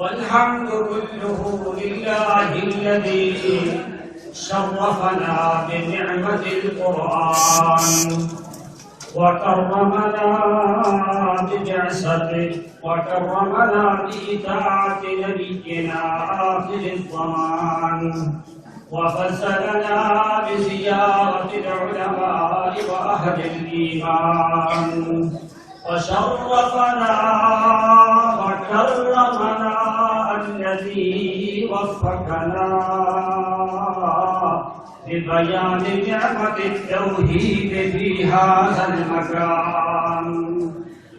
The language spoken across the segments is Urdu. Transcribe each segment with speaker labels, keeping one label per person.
Speaker 1: والحمد كله لله الذي شرفنا بنعمة القرآن وكرمنا ببعثته وكرمنا بإطاعة نبينا آخر الزمان وفضلنا بزيارة العلماء وأهل الإيمان وشرفنا وكرمنا الذي وفقنا ببيان نعمة التوحيد في هذا المكان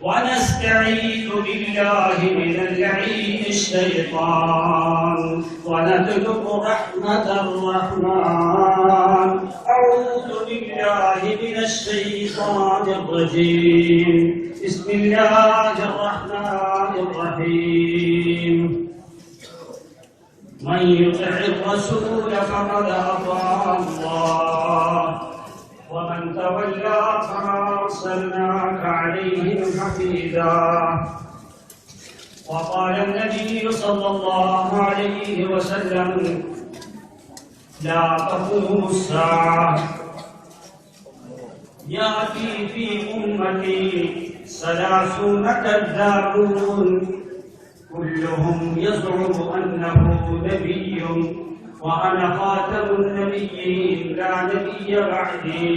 Speaker 1: ونستعيذ بالله من اللعين الشيطان ونطلب رحمة الرحمن. أعوذ بالله من الشيطان الرجيم. بسم الله الرحمن الرحيم. من يطع الرسول فقد أطاع الله ومن تولى فما أرسلناك عليهم حفيظا. وقال النبي صلى الله عليه وسلم لا تقوم الساعة يأتي في أمتي 30 كذابون كلهم يزعم أنه نبي وأنا خاتم النبيين لا نبي بعدي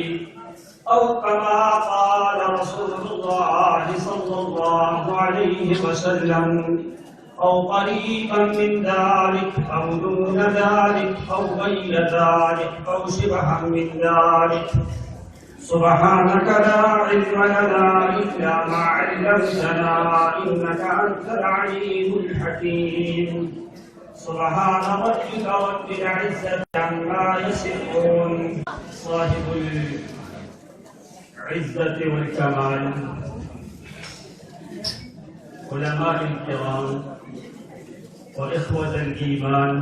Speaker 1: أو كما قال رسول الله صلى الله عليه وسلم أو قريبا من ذلك أو دون ذلك أو غير ذلك أو شبها من ذلك. سبحانك لا علم لنا إلا ما علمتنا إنك أنت العليم الحكيم. سبحان ربك رب العزة عما يصفون. صاحب العزة والكمال علماء الكرام وإخوة الإيمان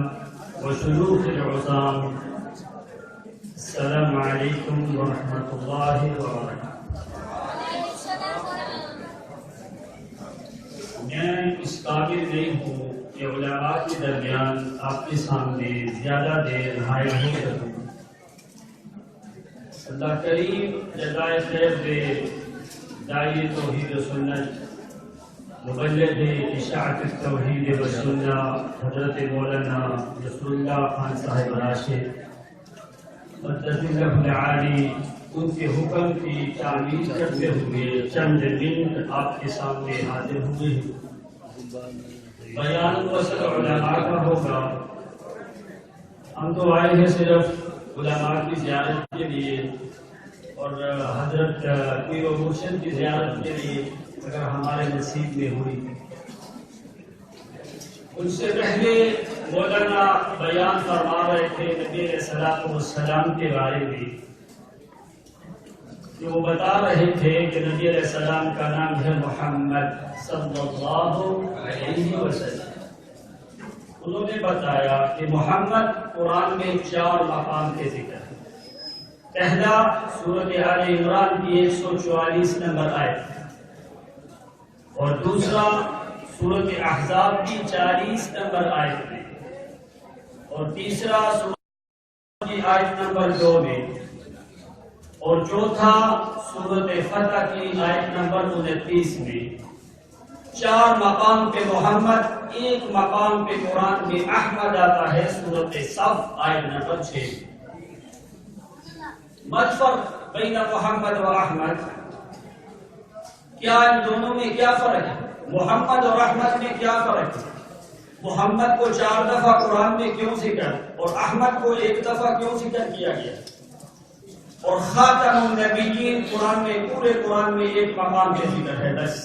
Speaker 1: وشيوخ العظام، السلام علیکم ورحمۃ اللہ وبرکاتہ. میں اس قابل نہیں ہوں کہ علماء کے درمیان آپ کے سامنے زیادہ دیر حائل ہو سکوں. اللہ کریم جزائے خیر دے داعی توحید و سنت مبلغ اشاعت التوحید و سنہ حضرت مولانا رسول اللہ خان صاحب راشد اللہ العالی ان کے حکم کی تعمیل کرتے ہوئے چند منٹ آپ کے سامنے حاضر ہوئے ہیں. بیان وصل علماء کا ہوگا. ہم تو آئے ہیں صرف علماء کی زیارت کے لیے اور حضرت پیر و مرشد کی زیارت کے لیے اگر ہمارے نصیب میں ہوئی. ان سے پہلے مولانا بیان فرما رہے تھے نبی علیہ السلام کے بارے میں کہ وہ بتا رہے تھے کہ نبی علیہ السلام کا نام ہے محمد صلی اللہ علیہ وسلم. انہوں نے بتایا کہ محمد قرآن میں 4 مقام کے ذکر ہے. پہلا سورۃ آل عمران کی 144 نمبر آیت اور دوسرا سورۃ احزاب کی 40 نمبر آیت میں اور تیسرا سورۃ کی آیت نمبر 2 میں اور چوتھا سورۃ فتح کی آیت نمبر 29 میں. 4 مقام پہ محمد، ایک مقام پہ قرآن میں احمد آتا ہے سورۃ صف آیت نمبر 6. مت فرق بین محمد و احمد، کیا ان دونوں میں کیا فرق ہے؟ محمد اور احمد میں کیا فرق ہے؟ محمد کو 4 دفعہ قرآن میں کیوں ذکر اور احمد کو 1 دفعہ کیوں ذکر کیا گیا؟ اور خاتم النبیین قرآن میں پورے قرآن میں 1 مقام پہ ذکر ہے بس.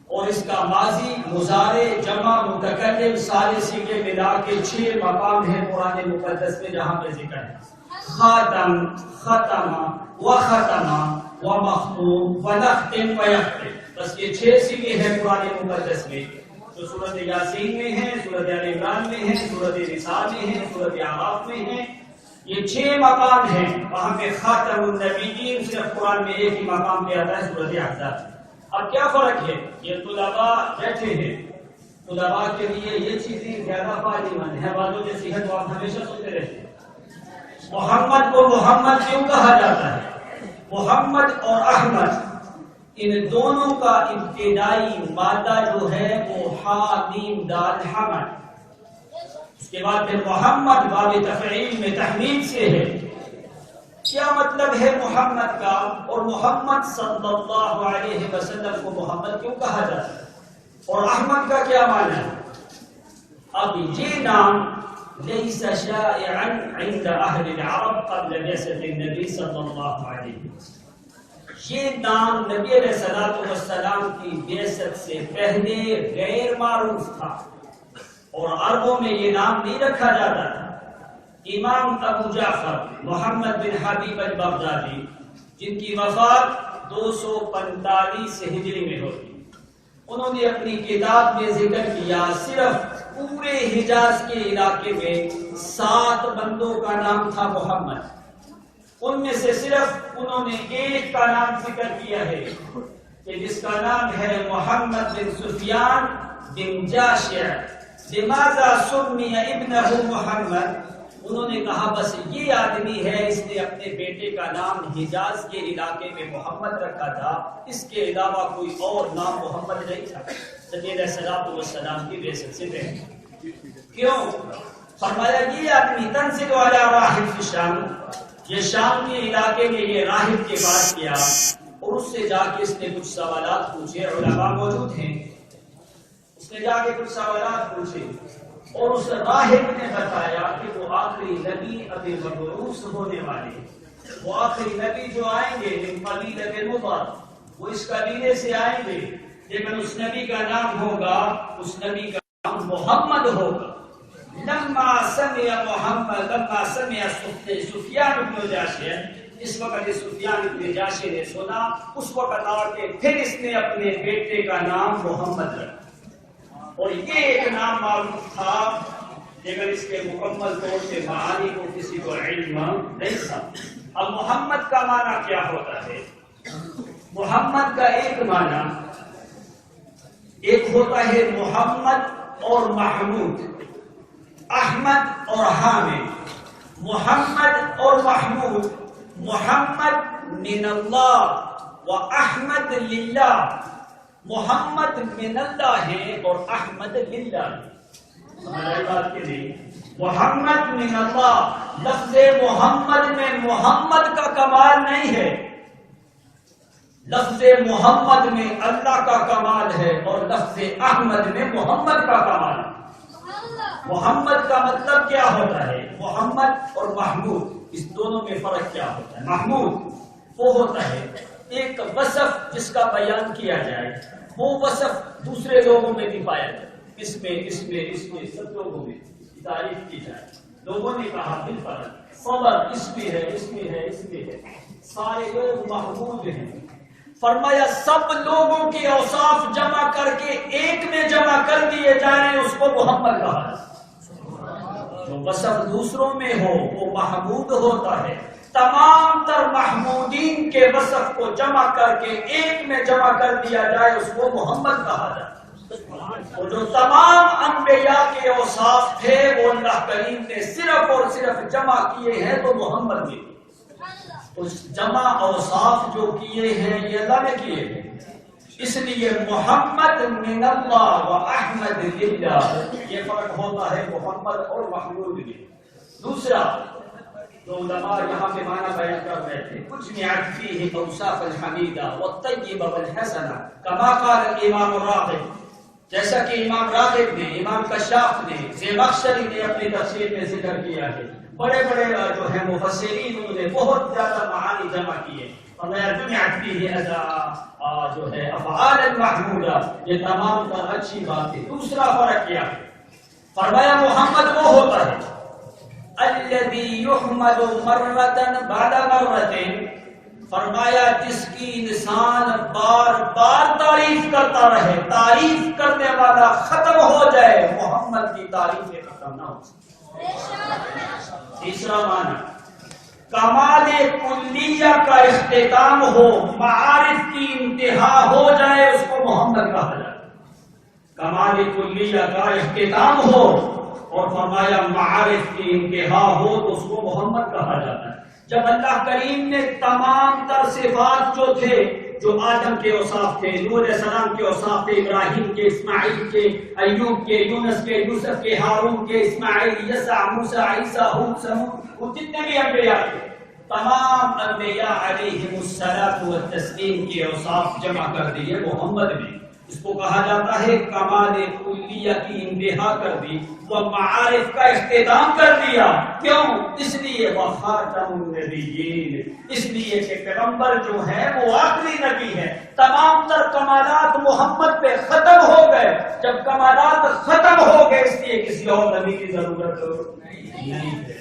Speaker 1: اور اس کا ماضی، مضارع، جمع، متکلم سارے سیغے ملا کے 6 مقام ہے قرآن مقدس میں جہاں پہ ذکر ہے. خاتم، ختم، وختم، ومختوم، ونختم، ویختم. بس یہ 6 سیغے ہیں قرآن مقدس میں جو سورۃ یاسین میں ہیں، سورۃ آل عمران میں ہیں، سورۃ نساء میں ہیں، سورۃ اعراف میں ہیں. یہ 6 مقام ہیں. وہاں پہ خاتم النبیین صرف قرآن میں 1 ہی مقام پہ آتا ہے سورۃ احزاب. اب کیا فرق ہے؟ یہ طلباء بیٹھے ہیں علماء کے لیے یہ چیزیں زیادہ فائدہ مند ہے. والوں کے صحت تو آپ ہمیشہ سنتے رہتے ہیں. محمد کو محمد کیوں کہا جاتا ہے؟ محمد اور احمد ان دونوں کا ابتدائی مادہ جو ہے وہ ہا میم دال حمد. اس کے بعد پھر محمد باب تفعیل میں تحمیل سے ہے. کیا مطلب ہے محمد کا؟ اور محمد صلی اللہ علیہ وسلم کو محمد کیوں کہا جاتا ہے؟ اور احمد کا کیا معنی ہے؟ اب یہ نام ليس شائعا عند اهل العرب قبل بعثة النبي صلی اللہ علیہ وسلم. یہ نام نبی علیہ الصلوۃ والسلام کی بعثت سے پہلے غیر معروف تھا اور عربوں میں یہ نام نہیں رکھا جاتا تھا. امام ابو جعفر محمد بن حبیب البغدادی جن کی وفات 245 ہجری میں ہوئی، انہوں نے اپنی کتاب میں ذکر کیا صرف پورے حجاز کے علاقے میں 7 بندوں کا نام تھا محمد. ان میں سے صرف انہوں نے ایک کا نام ذکر کیا ہے کہ جس کا نام ہے محمد بن سفیان بن جاشع. لماذا سمي ابنہ محمد؟ انہوں نے کہا بس یہ آدمی ہے، اس نے اپنے بیٹے کا نام حجاز کے علاقے میں محمد رکھا تھا، اس کے علاوہ کوئی اور نام محمد نہیں تھا نبی علیہ الصلوۃ والسلام کی بعثت سے پہلے. کیوں؟ فرمایا یہ آدمی تنزل علی راہب فی شام، یہ شام کے علاقے میں یہ راہب کے پاس گیا اور اس سے جا کے اس نے کچھ سوالات پوچھے. علماء موجود ہیں. اس نے جا کے کچھ سوالات پوچھے اور اس راہب نے بتایا کہ وہ آخری نبی ابھی مبعوث ہونے والے ہیں. وہ آخری نبی جو آئیں گے من قبیلۃ مضر، وہ اس قبیلے سے آئیں گے، لیکن اس نبی کا نام ہوگا، اس نبی کا نام محمد ہوگا. لما سمع محمد، لما سمع سفیان بن جاشع، اس وقت سفیان بن جاشع نے سنا، اس وقت آ کے پھر اس نے اپنے بیٹے کا نام محمد رکھا. اور یہ ایک نام معروف تھا لیکن اس کے مکمل طور سے معانی کو کسی کو علم نہیں تھا. اب محمد کا معنی کیا ہوتا ہے؟ محمد کا ایک معنی، ایک ہوتا ہے محمد اور محمود، احمد اور حامد. محمد اور محمود، محمد من اللہ و احمد للہ. محمد من اللہ ہے اور احمد للہ. ہماری بات کے لیے محمد من اللہ، لفظ محمد میں محمد کا کمال نہیں ہے، لفظ محمد میں اللہ کا کمال ہے اور لفظ احمد میں محمد کا کمال ہے. محمد کا مطلب کیا ہوتا ہے؟ محمد اور محمود اس دونوں میں فرق کیا ہوتا ہے؟ محمود وہ ہوتا ہے ایک وصف جس کا بیان کیا جائے، وہ وصف دوسرے لوگوں میں بھی پایا جائے، اس میں سب لوگوں میں تعریف کی جائے. لوگوں نے کہا بالفرق صبر اس میں ہے، اس میں ہے، اس میں ہے، سارے لوگ محمود ہیں. فرمایا سب لوگوں کے اوصاف جمع کر کے ایک میں جمع کر دیے جائیں اس کو محمد کہا جائے. جو وصف دوسروں میں ہو وہ محمود ہوتا ہے. تمام تر محمودین کے وصف کو جمع کر کے ایک میں جمع کر دیا جائے اس کو محمد کہا جائے. اور جو تمام انبیاء کے اوصاف تھے وہ اللہ کریم نے صرف اور صرف جمع کیے ہیں تو محمد نے. اس جمع اوصاف جو کیے ہیں یہ اللہ نے کیے ہیں، اس لیے محمد من اللہ و احمد للہ یہ فرق ہوتا ہے محمد اور محمود میں. دوسرا جو علماء یہاں پہ معنی بیان کر رہے تھے، کچھ نعت فیہ اوصاف الحمیدہ والطیبہ والحسنہ کما قال امام راغب، جیسا کہ امام راغب نے، امام کشاف نے، زمخشری نے اپنی تفسیر میں ذکر کیا ہے. بڑے بڑے جو ہیں مفسرین انہوں نے بہت زیادہ معانی جمع کیے. جمعت فیہ جو ہے افعال المحمودہ، یہ تمام تر اچھی بات ہے. دوسرا فرق کیا ہے؟ فرمایا محمد وہ ہوتا ہے الذی یحمد مرۃ بعد مرۃ، فرمایا جس کی انسان بار بار تعریف کرتا رہے، تعریف کرنے والا ختم ہو جائے، محمد کی تعریفیں ختم نہ ہو سکے. تیسرا معنی کمال کلیہ کا اختتام ہو، معارف کی انتہا ہو جائے اس کو محمد کہا جائے. کمال کلیہ کا اختتام ہو اور فرمایا معارف کی انتہا ہو تو اس کو محمد کہا جاتا ہے۔ جب اللہ کریم نے تمام تر صفات جو تھے، جو آدم کے اوصاف تھے، نوح علیہ السلام کے اوصاف تھے، ابراہیم کے، اسماعیل کے، ایوب کے، یونس کے، یوسف کے، ہارون کے، اسماعیل، یسع، موسیٰ، عیسیٰ، ہود، سمود، وہ جتنے بھی انبیاء تھے، تمام انبیاء علیہم الصلاۃ والتسلیم کے اوصاف جمع کر دیے محمد نے۔ اس کو کہا جاتا ہے کمال کلیہ کی انتہا کر دی، وہ معارف کا اختتام کر دیا۔ کیوں؟ اس لیے وہ خاتم النبیین، اس لیے کہ پیغمبر جو ہے وہ آخری نبی ہے۔ تمام تر کمالات محمد پہ ختم ہو گئے۔ جب کمالات ختم ہو گئے اس لیے کسی اور نبی کی ضرورت نہیں ہے۔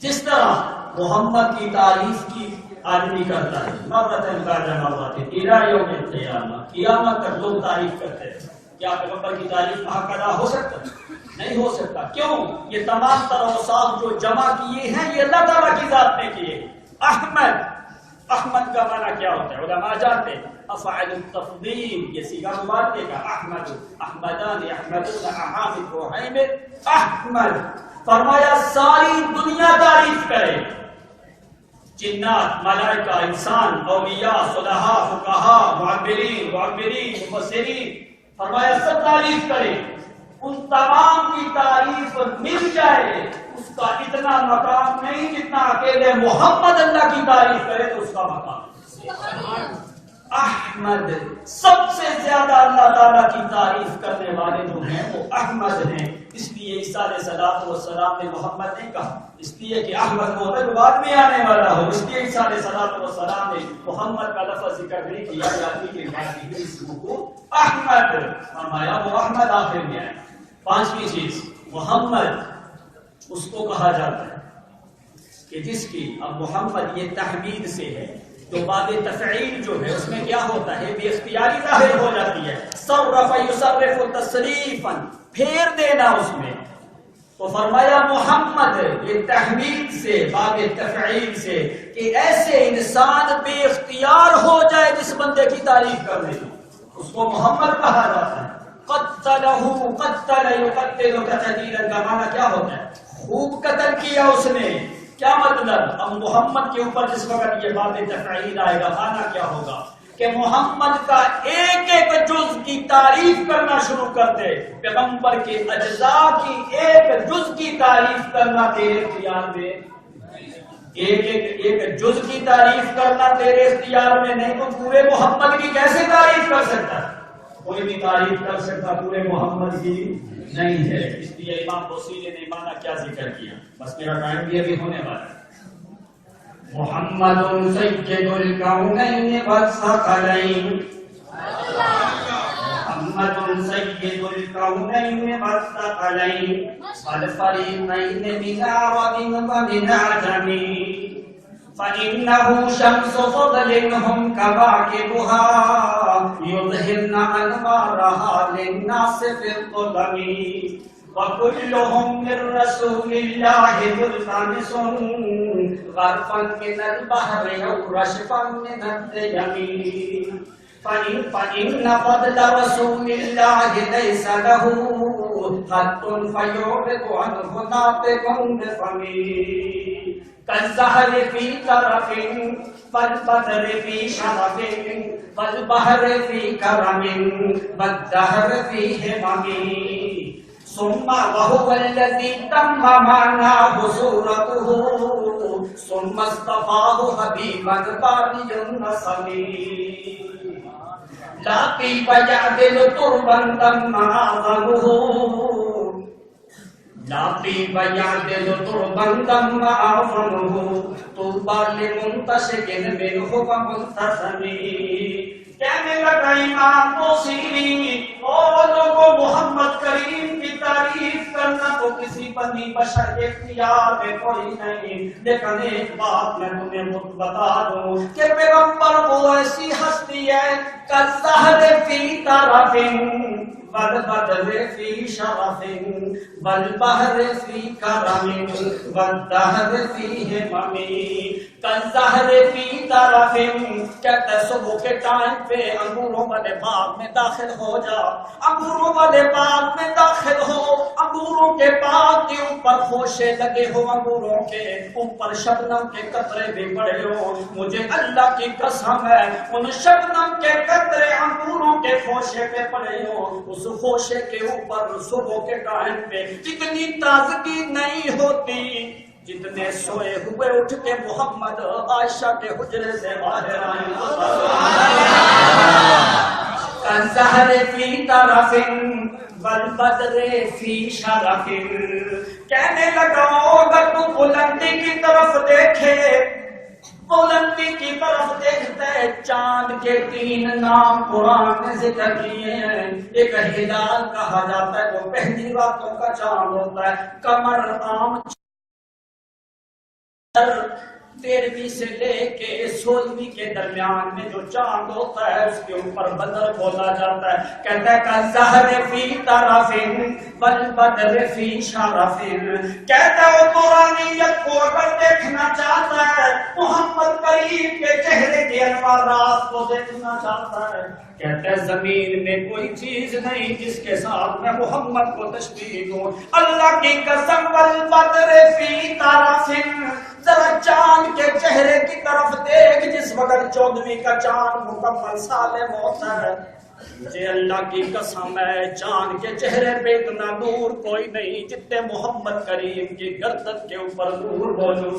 Speaker 1: جس طرح محمد کی تعریف کی آدمی کرتا ہے، مرتن بعد مرت الی یوم القیامہ، قیامت تک لوگ تعریف کرتے ہیں۔ کیا پیغمبر کی تعریف وہاں ادا ہو سکتا ہے؟ نہیں ہو سکتا۔ کیوں؟ یہ تمام تر اوصاف جو جمع کیے ہیں یہ اللہ تعالیٰ کی ذات نے کیے۔ احمد، احمد کا معنی کیا ہوتا ہے؟ علماء جانتے ہیں افعال التفضیل، یہ صیغہ مبارکہ کا، احمد، احمدان، احمدون، احامد، وحیمد، احمد۔ فرمایا ساری دنیا تعریف کرے، جنات، ملائکہ، انسان، اولیاء، صلحاء، فقہاء، معبرین، مفسرین، فرمایا سب تعریف کرے، ان تمام کی تعریف مل جائے، اس کا اتنا مقام نہیں جتنا اکیلے محمد اللہ کی تعریف کرے تو اس کا مقام۔ احمد، سب سے زیادہ اللہ تعالیٰ کی تعریف کرنے والے جو ہیں وہ احمد ہیں۔ اس لیے عیسیٰ علیہ السلام نے محمد نہیں کہا، اس لیے کہ احمد کو بعد میں آنے والا ہو، اس لیے عیسیٰ علیہ السلام نے محمد کا لفظ ذکر نہیں کیا، احمد فرمایا، وہ احمد آخر میں آئے۔ پانچویں چیز، محمد اس کو کہا جاتا ہے کہ جس کی، اب محمد یہ تحمید سے ہے، تو باب تفعیل جو ہے اس میں کیا ہوتا ہے، بے اختیاری ظاہر ہو جاتی ہے، صرف یصرف تصریفا، پھیر دینا اس میں۔ تو فرمایا محمد یہ تحمید سے، باب تفعیل سے، کہ ایسے انسان بے اختیار ہو جائے جس بندے کی تعریف کرنے کی، اس کو محمد کہا جاتا ہے۔ قتلہ، قتل یقتل تقتیلا کا معنی کیا ہوتا ہے؟ خوب قتل کیا اس نے۔ کیا مطلب؟ اب محمد کے اوپر جس وقت یہ بات تفعیل آئے گا، معنی کیا ہوگا کہ محمد کا ایک ایک جز کی تعریف کرنا شروع کر دے، پیغمبر کے اجزاء کی ایک جز کی تعریف کرنا تیرے اختیار میں، ایک جز کی تعریف کرنا تیرے اختیار میں نہیں، تو پورے محمد کی کیسے تعریف کر سکتا ہے؟ کوئی بھی تعریف کر سکتا پورے محمد کی نہیں ہے۔ اس لیے امام بصیری نے مانا کیا ذکر کیا، بس میرا ٹائم بھی ابھی ہونے والا ہے۔ محمد سید الکونین والثقلین، محمد سید الکونین والثقلین، والفریقین من عرب ومن عجم، فإنه شمس فضل هم كواكبها يظهرن أنوارها للناس في الظلم، وكلهم من رسول الله ملتمس غرفا من البحر أو رشفا من الديم، فإن فضل رسول الله ليس له حد فيعرض عنه ناطق بفمه، كالزهر في طرف والبدر في شرف والبحر في كرم والدهر في همم، ثم وهو الذي تم معناه صورته ثم اصطفاه حبيبا باري النسم، لا طيب يعدل تربا تم أعظمه، لا طيب يعدل تربا تم أعظمه، طوبى لمنتشق منه ومنتسم۔ کہنے لگا امام بصیری، اور لوگوں محمد کریم کی تعریف کرنا تو کسی بنی بشر کے اختیار میں کوئی نہیں، لیکن ایک بات میں تمہیں بتا دوں کہ پیغمبر وہ ایسی ہستی ہے، کالزہر فی طرف، والبدر فی شرف والبحر فی کرم والدہر فی ہمم کالزہر فی طرف. کہتا ہے صبح کے ٹائم پہ انگوروں والے باغ میں داخل ہو جا، انگوروں والے باغ میں داخل ہو، انگوروں کے باغ کے اوپر خوشے لگے ہو، انگوروں کے اوپر شبنم کے قطرے بھی پڑے ہو. مجھے اللہ کی قسم ہے ان شبنم کے قطرے انگوروں کے خوشے پہ پڑے ہو، اس خوشے کے اوپر صبح کے ٹائم پہ اتنی تازگی نہیں ہوتی جتنے سوئے ہوئے اٹھ کے محمد عائشہ کے حجرے سے باہر آئے. کالزہر فی طرف والبدر فی شرف. کہنے لگا اگر تو بلندی کی طرف دیکھے، بلندی کی طرف دیکھتے چاند کے 3 نام قرآن نے ذکر کیے ہیں. ایک ہلال کہا جاتا ہے جو پہلی راتوں کا چاند ہوتا ہے، قمر عام 13ویں سے لے کے 16ویں کے درمیان میں جو چاند ہوتا ہے اس کے اوپر بدر بولا جاتا ہے. کہتا ہے کالزہر فی طرف والبدر فی شرف. کہتا ہے وہ قرآنیت کو اگر دیکھنا چاہتا ہے، محمد کریم کے چہرے کے انوارات کو دیکھنا چاہتا ہے، کہتا ہے زمین میں کوئی چیز نہیں جس کے ساتھ میں محمد کو تشبیہ دوں. اللہ کی قسم والبدر فی طرف. ذرا چاند کے چہرے کی طرف دیکھ جس وقت 14ویں کا چاند مکمل سالم ہوتا ہے. مجھے اللہ کی قسم ہے چاند کے چہرے پہ اتنا نور کوئی نہیں جتنے محمد کریم کی گردن کے اوپر نور بولو.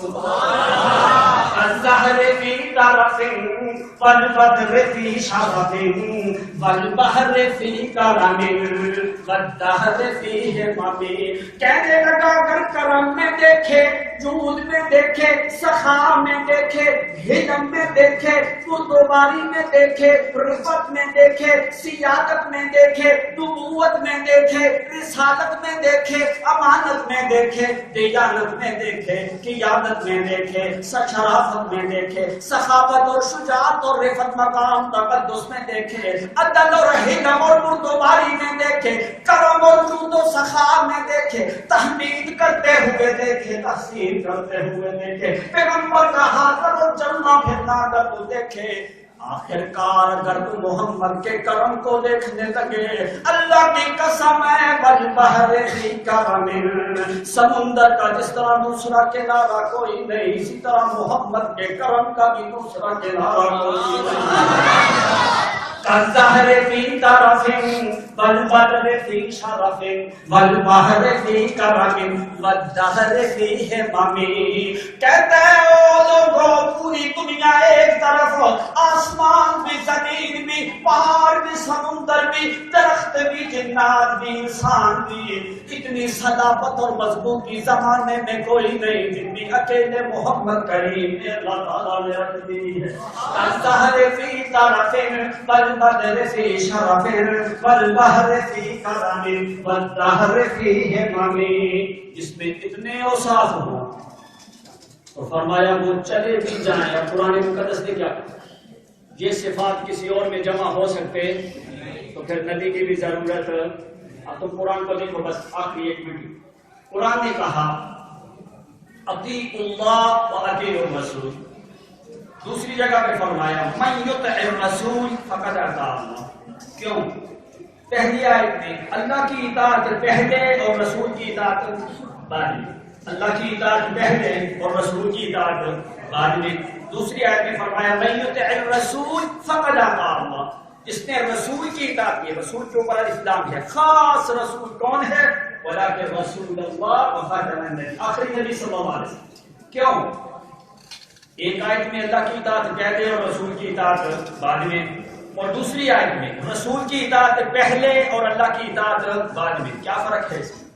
Speaker 1: الزہر فی طرف والبدر فی شرف والبحر فی کرم والدہر فی ہمم. کہنے لگا اگر کرم میں دیکھے، جود میں دیکھے، سخا میں دیکھے، ہلم میں دیکھے، بردباری میں دیکھے، رفت میں دیکھے، سیادت میں دیکھے، نبوت میں دیکھے، رسالت میں دیکھے، امانت میں دیکھے، دیانت میں دیکھے، قیادت میں دیکھے، شرافت میں دیکھے، سخاوت اور شجاعت اور رفت مقام تقدس میں دیکھے، عدل اور حلم اور بردباری میں دیکھے، کرم اور جود و سخا میں دیکھے، تحمید کرتے ہوئے دیکھے، تحسین کرتے ہوئے دیکھے، پیغمبر کا ہاتھ اور چلنا پھرنا اگر تو دیکھے. آخر کار اگر تو محمد کے کرم کو دیکھنے لگے، اللہ کی قسم ہے والبحر فی کرم. سمندر کا جس طرح دوسرا کنارہ کوئی نہیں، اسی طرح محمد کے کرم کا بھی دوسرا کنارہ کوئی نہیں. کالزہر فی طرف والبدر فی شرف والبحر فی کرم والدہر فی ہمم. کہتا ہے او لوگوں پوری دنیا ایک طرف، آسمان بھی، زمین بھی، پہاڑ بھی، سمندر بھی، درخت بھی، جنات بھی، انسان بھی، اتنی صلابت اور مضبوطی زمانے میں کوئی نہیں جتنی اکیلے محمد کریم نے اللہ تعالیٰ نے رکھ دی ہے. کالزہر فی طرف والبدر فی شرف والبحر فی کرم والدہر فی ہمم. جس میں اتنے اوصاف ہوں تو فرمایا وہ چلے بھی جائیں. اب قرآن مقدس نے کیا کہا؟ یہ صفات کسی اور میں جمع ہو سکتے تو پھر نبی کی بھی ضرورت. اب تم قرآن کو دیکھو بس آخری 1 منٹ. قرآن نے کہا اطیعوا اللہ و اطیعوا الرسول. دوسری جگہ پہ فرمایا من یطع الرسول فقد اطاع اللہ. کیوں؟ پہلی آیت میں اللہ کی اطاعت پہلے اور رسول کی اطاعت بعد میں. اللہ کی اطاعت پہلے اور رسول کی اطاعت بعد میں. دوسری آیت میں فرمایا من یطع الرسول فقد اطاع اللہ. جس نے رسول کی اطاعت کی، رسول کے اوپر اسلام ہے. خاص رسول کون ہے؟ ولکن رسول اللہ وخاتم النبی، آخری نبی صلی اللہ علیہ وسلم. کیوں؟ ایک آیت میں اللہ کی اطاعت پہلے اور رسول کی اطاعت بعد میں، اور دوسری آیت میں رسول کی اطاعت پہلے اور اللہ کی اطاعت بعد میں. کیا فرق ہے اس میں؟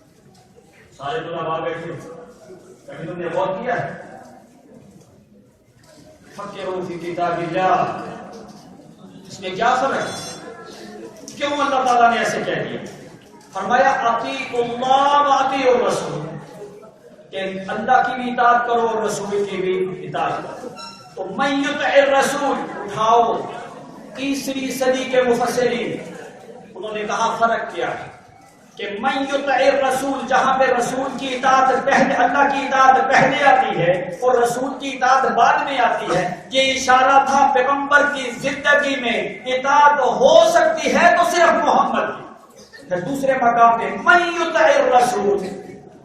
Speaker 1: سارے طلباء بیٹھے، کبھی تم نے غور کیا ہے؟ فکروا فی کتاب اللہ، اس میں کیا فرق ہے؟ کیوں اللہ تعالیٰ نے ایسے کہہ دیا؟ فرمایا اطیعوا اللہ و اطیعوا الرسول، کہ اللہ کی بھی اطاعت کرو اور رسول کی بھی اطاعت کرو. تو من یطع الرسول اٹھاؤ 3 صدی کے مفسرین انہوں نے کہا فرق کیا ہے کہ من یطع الرسول، جہاں پہ رسول کی اطاعت پہلے، اللہ کی اطاعت پہلے آتی ہے اور رسول کی اطاعت بعد میں آتی ہے، یہ اشارہ تھا پیغمبر کی زندگی میں اطاعت ہو سکتی ہے تو صرف محمد کی۔ پھر دوسرے مقام پہ من یطع الرسول،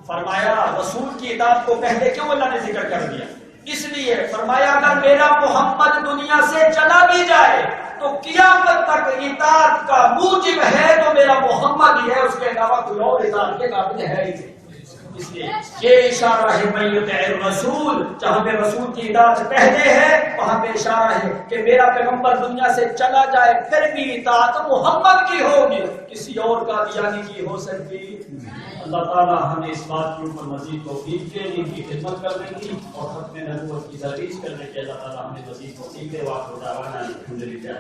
Speaker 1: فرمایا رسول کی اطاعت کو پہلے کیوں اللہ نے ذکر کر دیا؟ اس لیے فرمایا اگر میرا محمد دنیا سے چلا بھی جائے تو قیامت تک اطاعت کا موجب ہے تو میرا محمد ہی ہے، اس کے علاوہ کوئی اور اطاعت کے قابل ہے ہی نہیں۔ اس لیے یہ اشارہ ہے من یطع الرسول، جہاں پہ رسول کی اطاعت پہلے ہے وہاں پہ اشارہ ہے کہ میرا پیغمبر دنیا سے چلا جائے پھر بھی اطاعت محمد کی ہوگی، کسی اور کا دیانی کی ہو سکتی۔ اللہ تعالیٰ ہمیں اس بات کے اوپر مزید توفیق دے، ان کی خدمت کرنے کی اور ختم نبوت کی تدریس کرنے کے اللہ تعالیٰ ہمیں مزید توفیق دے۔ وآخر دعوانا الحمد للہ۔